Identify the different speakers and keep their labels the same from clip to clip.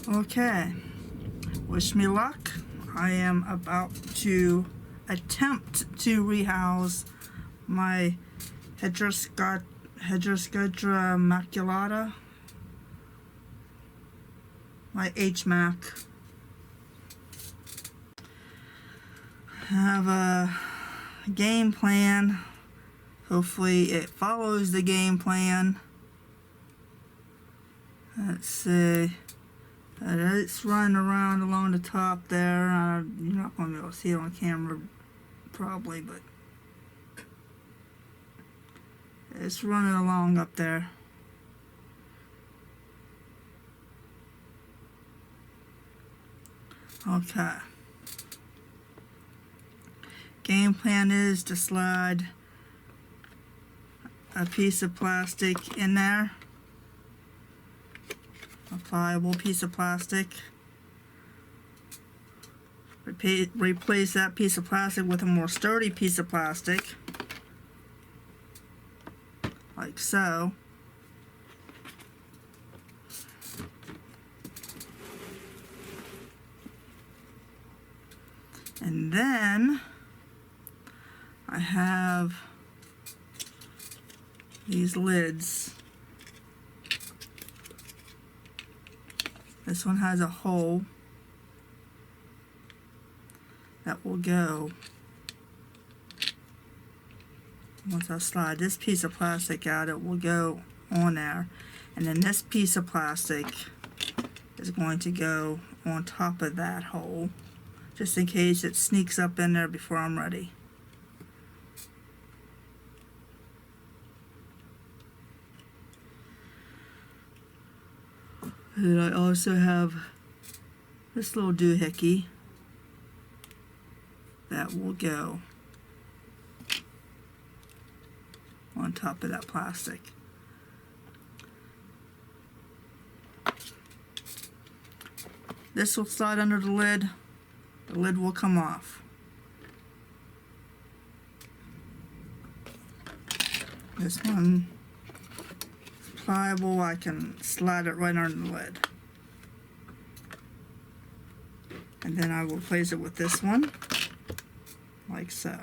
Speaker 1: Okay, wish me luck. I am about to attempt to rehouse my Heteroscodra maculata, my HMAC. I have a game plan. Hopefully it follows the game plan. Let's see. It's running around along the top there. You're not going to be able to see it on camera probably, but it's running along up there. Okay. Game plan is to slide a piece of plastic in there. A pliable piece of plastic. Replace that piece of plastic with a more sturdy piece of plastic, like so. And then I have these lids. This one has a hole that will go once I slide this piece of plastic out. It will go on there, and then this piece of plastic is going to go on top of that hole, just in case it sneaks up in there before I'm ready. And I also have this little doohickey that will go on top of that plastic. This will slide under the lid. The lid will come off. This one pliable, I can slide it right under the lid. And then I will replace it with this one, like so.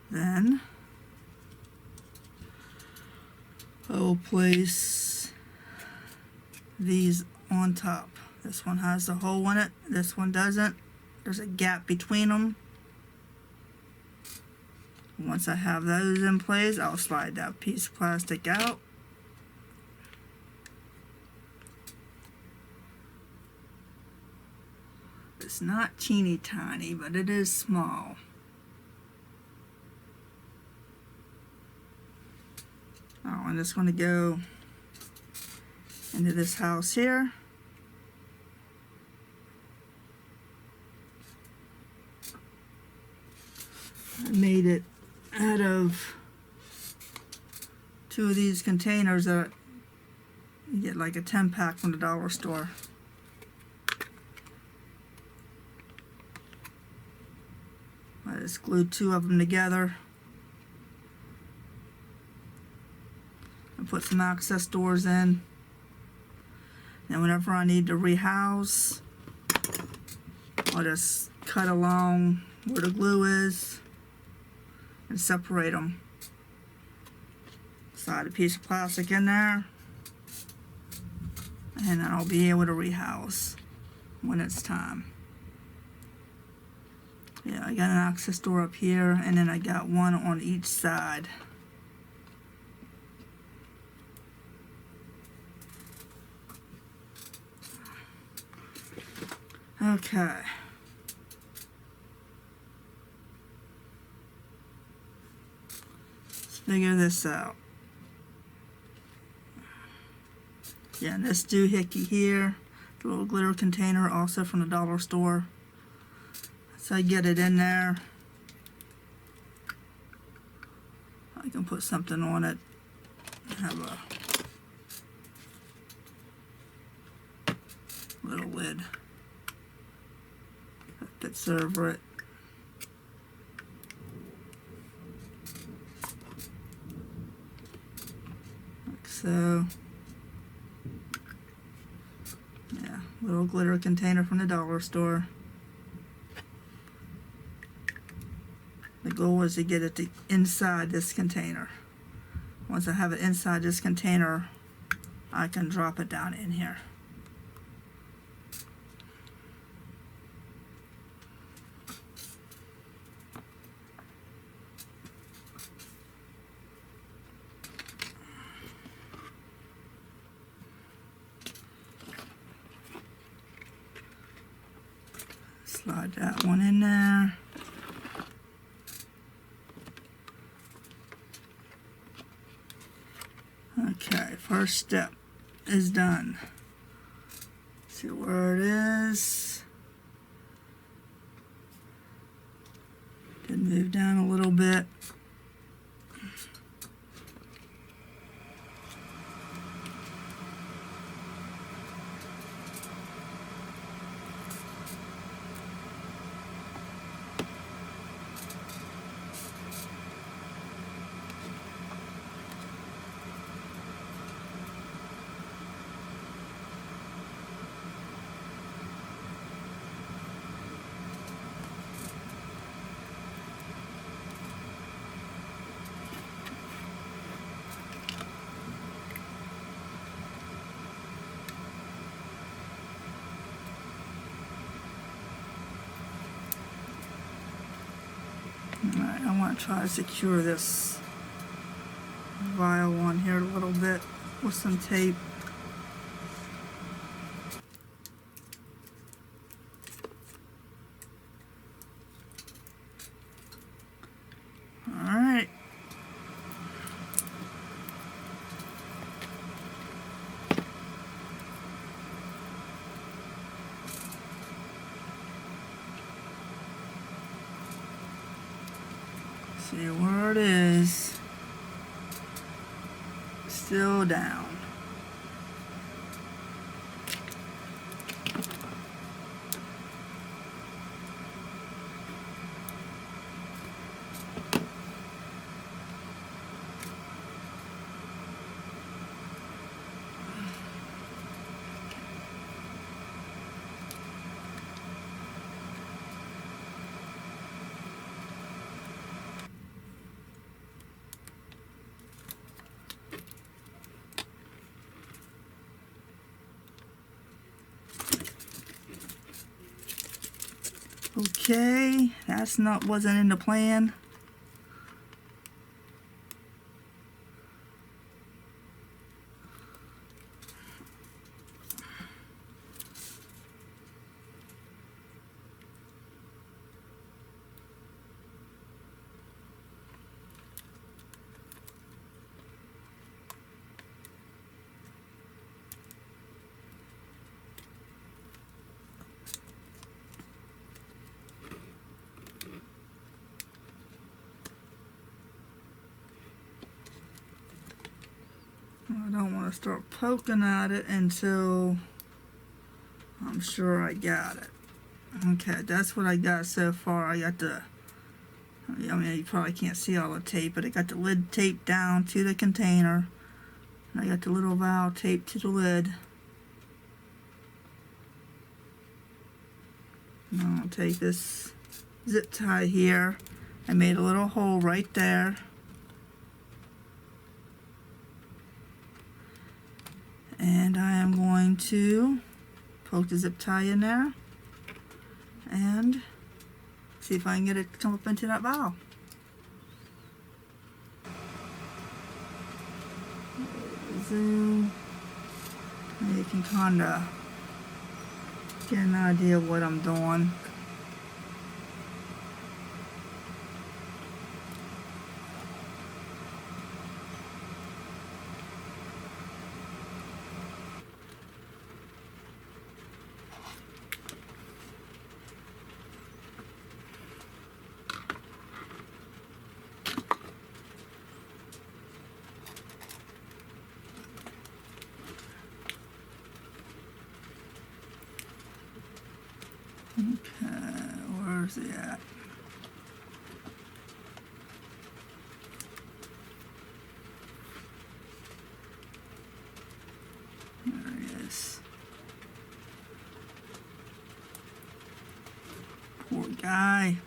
Speaker 1: Then I will place these on top. This one has a hole in it, this one doesn't. There's a gap between them. Once I have those in place, I'll slide that piece of plastic out. It's not teeny tiny, but it is small. Oh, and it's going to go into this house here. I made it out of 2 of these containers that you get like a 10-pack from the dollar store. I just glued 2 of them together and put some access doors in. And whenever I need to rehouse, I'll just cut along where the glue is and separate them. Slide a piece of plastic in there, and then I'll be able to rehouse when it's time. Yeah, I got an access door up here, and then I got one on each side. Okay. Let's figure this out. Yeah, and this doohickey here, the little glitter container, also from the dollar store. So I get it in there. I can put something on it. Have a little lid that fits over it. Like So, yeah, little glitter container from the dollar store. The goal is to get it inside this container. Once I have it inside this container, I can drop it down in here. Slide that one in there. Okay, first step is done. See where it is. Did move down a little bit. Alright, I want to try to secure this vial on here a little bit with some tape. Alright. See where it is. Still down. Okay, wasn't in the plan. I don't want to start poking at it until I'm sure I got it. Okay, that's what I got so far. I got the, I mean, you probably can't see all the tape, but I got the lid taped down to the container. And I got the little valve taped to the lid. Now I'll take this zip tie here. I made a little hole right there. And I am going to poke the zip tie in there and see if I can get it to come up into that valve. Zoom. And you can kind of get an idea of what I'm doing. Okay, where's he at? goodness. Poor guy.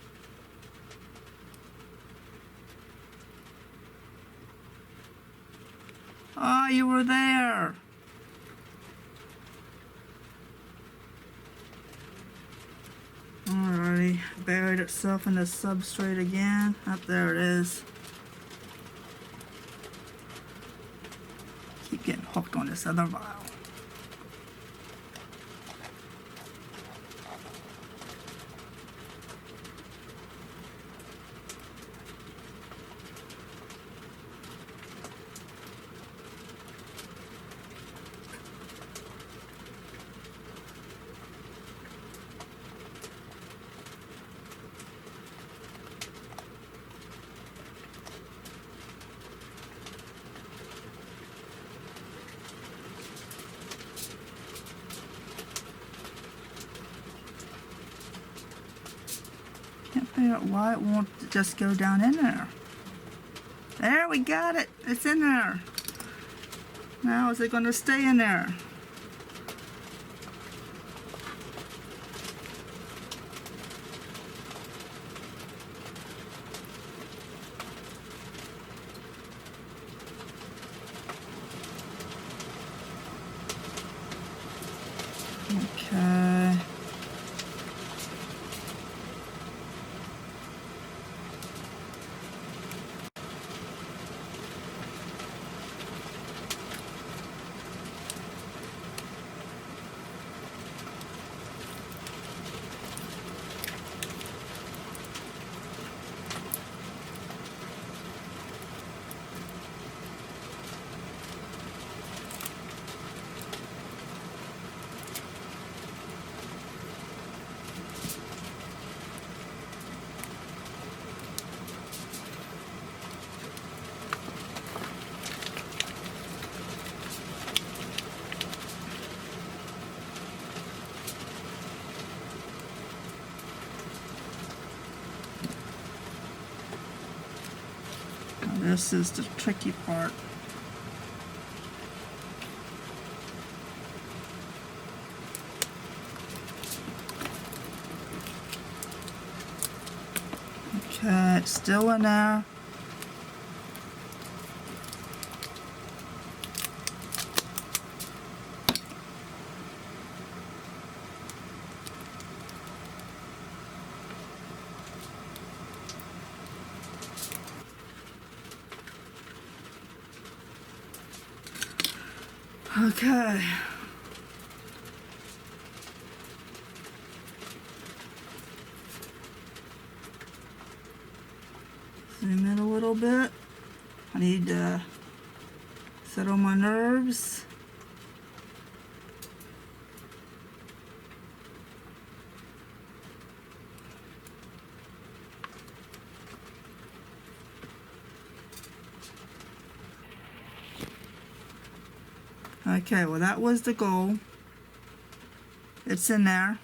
Speaker 1: Oh, you were there. Alrighty, buried itself in the substrate again. Up there it is. Keep getting hooked on this other vial. Can't figure out why it won't just go down in there. There, we got it. It's in there. Now, is it going to stay in there? Okay. This is the tricky part. Okay, it's still in there. Okay. Zoom in a little bit. I need to settle my nerves. Okay, well that was the goal. It's in there.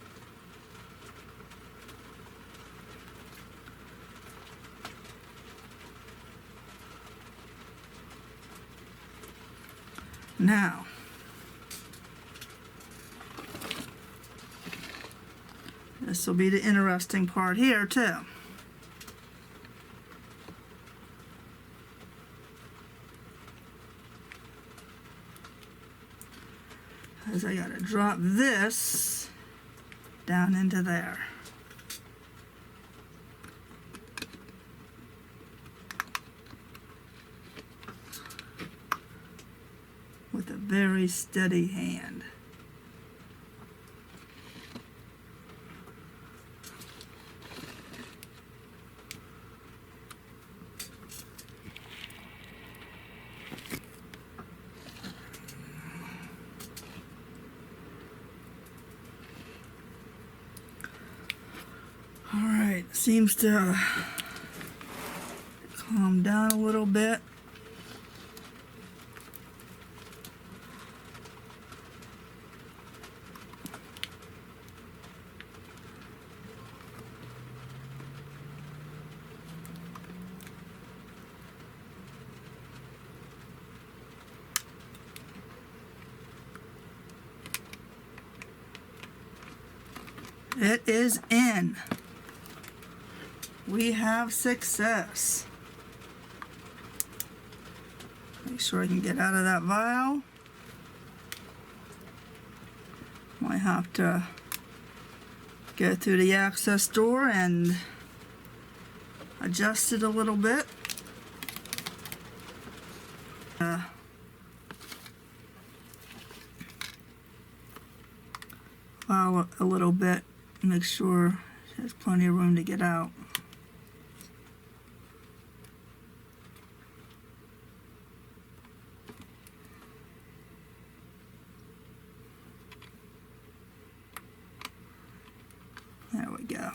Speaker 1: Now, this will be the interesting part here too. Because I gotta drop this down into there. With a very steady hand. All right, seems to calm down a little bit. It is in. We have success. Make sure I can get out of that vial. Might have to go through the access door and adjust it a little bit. Vial a little bit, make sure there's plenty of room to get out. There we go.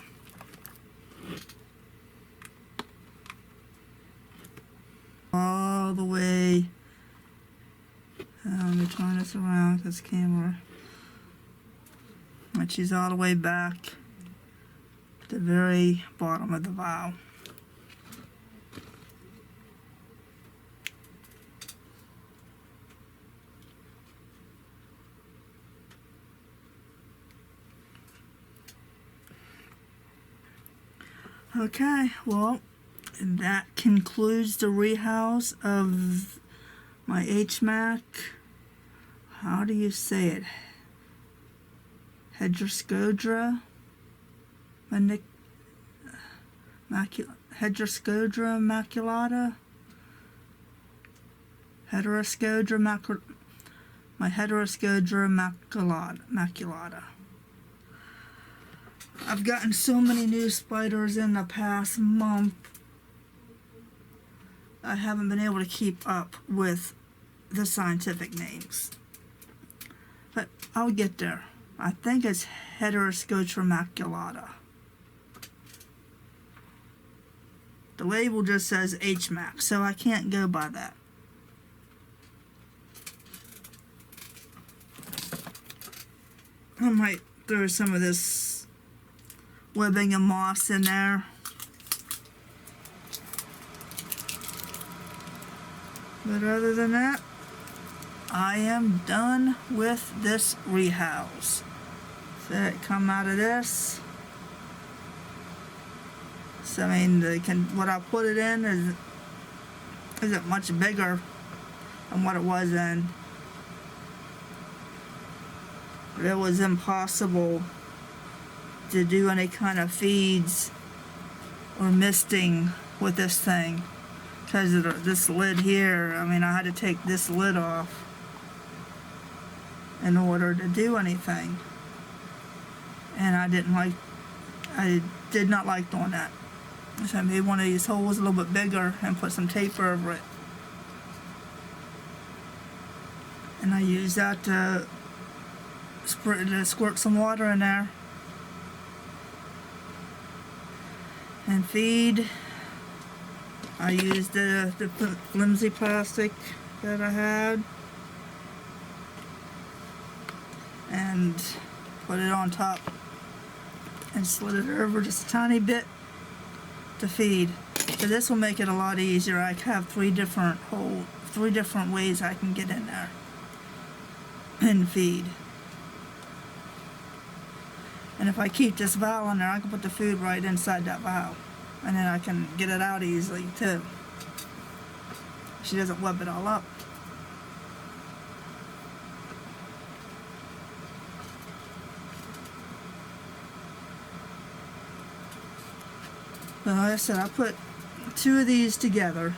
Speaker 1: All the way. Let me turn this around, this camera. And she's all the way back to the very bottom of the vial. Okay, well, that concludes the rehouse of my HMAC. How do you say it? Heteroscodra? Heteroscodra maculata? My Heteroscodra maculata. I've gotten so many new spiders in the past month. I haven't been able to keep up with the scientific names. But I'll get there. I think it's Heteroscodra maculata. The label just says HMAC, so I can't go by that. I might throw some of this webbing and moss in there. But other than that, I am done with this rehouse. So it come out of this. So I mean, what I put it in isn't much bigger than what it was in. But it was impossible to do any kind of feeds or misting with this thing because of this lid here. I mean, I had to take this lid off in order to do anything, and I did not like doing that. So I made one of these holes a little bit bigger and put some tape over it, and I used that to squirt some water in there and feed. I used the flimsy plastic that I had and put it on top and slid it over just a tiny bit to feed. So this will make it a lot easier. I have three different ways I can get in there and feed. And if I keep this vial in there, I can put the food right inside that vial. And then I can get it out easily too. She doesn't web it all up. But like I said, I put two of these together.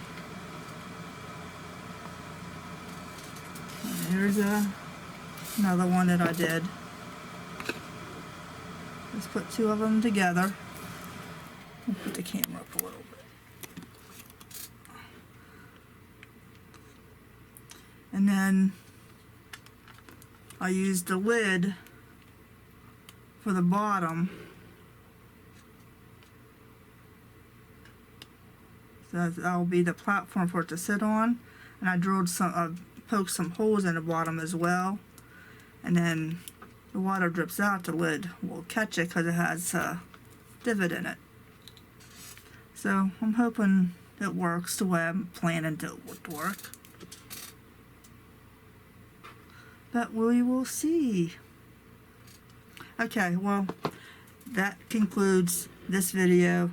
Speaker 1: And here's another one that I did. Let's put two of them together. I'll put the camera up a little bit. And then I used the lid for the bottom. So that will be the platform for it to sit on. And I drilled poked some holes in the bottom as well. And then the water drips out, the lid will catch it because it has a divot in it. So I'm hoping it works the way I'm planning it would work. But we will see. Okay, well, that concludes this video.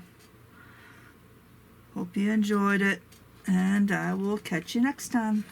Speaker 1: Hope you enjoyed it, and I will catch you next time.